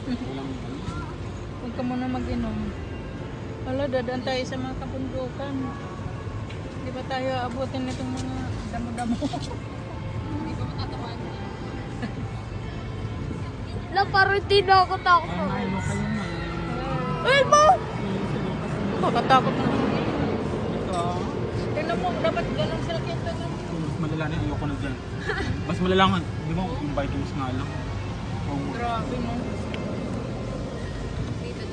Walang Huwag ka muna mag-inom. Wala, dadaan tayo sa mga kabundukan. Di ba tayo abutin itong mga damo-damo? Hindi ko matatawan. La, parang hindi na ako takot. Ay, ano kayo na. Ay, mo! Makatakot na. Ito. Tingnan mo, dapat ganun sila kita. Mas malala na, ayoko na dyan. Mas malala nga, di ba yung Vikings nga lang. Oh, Grabe mo.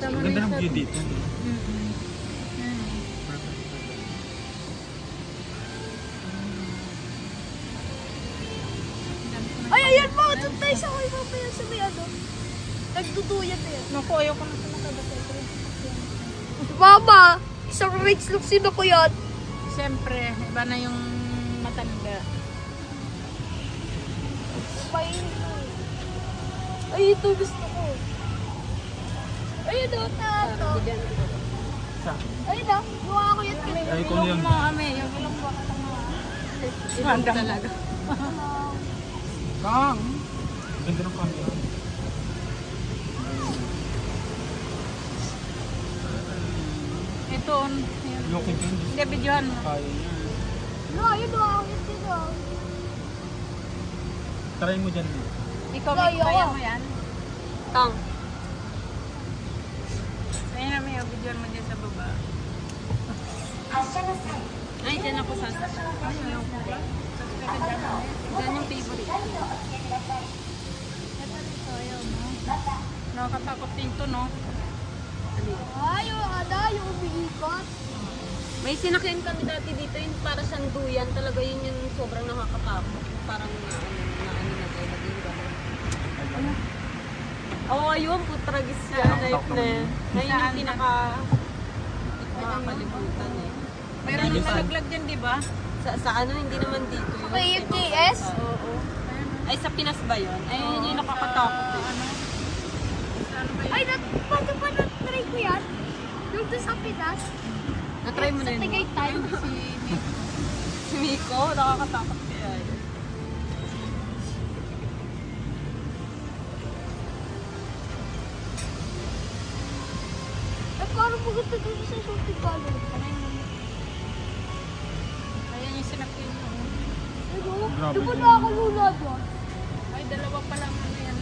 ang ganda ng view dito. No? Perfect. Ay, ayan mo! Doon tayo sa kayo mamaya sa may ano. Nagduduyan na yan. Naku, ayoko na sa nakabasay. Mama! Isang rates look sino ko yan. Siyempre, iba na yung matanda. Mainit na eh. Ay, ito gusto ko. Ayun o, tato. Sa? Ayun o, gawa ko yan. Ay, kung yun. Mo kami, yung ilong mo ka Ilong talaga. Kang! Ang ganda ng camera. Ito, Looking candy. hindi, videohan mo. Kaya niya. No, ayun o, ayun din o. Try mo dyan. Ikaw, Kaya kaya ko. mo yan? Tang. Ayun namin yung videohan mo dyan sa baba. Ay, dyan ako sasakay. Ay, ayaw ko ba? Dyan yung favorite ko. Ayaw mo. Nakakatakot din to, no? Ay, yung ada, yung umiikot. May sinakyan kami dati dito, yun para siyang duyan. Talaga yun yung sobrang nakakatakot. Parang na tayo naging gano'n. Oo, ayun, putragis siya. Life na yun. Ngayon yung pinaka... Hindi ko makakalimutan eh. Mayroon yung nalaglag dyan, di ba? Sa ano, hindi naman dito yun. May UTS? Oo. Ay, sa Pinas ba yun? Ay, yun yung nakakatakot eh. Ay, paano pa na-try ko yan? Yung doon sa Pinas. Na-try mo na Sa yun? Tagaytay. Si Miko, nakakatakot kaya yun. Ay, paano maganda doon sa shooting gallery? Ayan yung sinakyan mo. Ano? Grabe Di ba din. nakakalula doon? Ay, dalawa pa lang ano yan.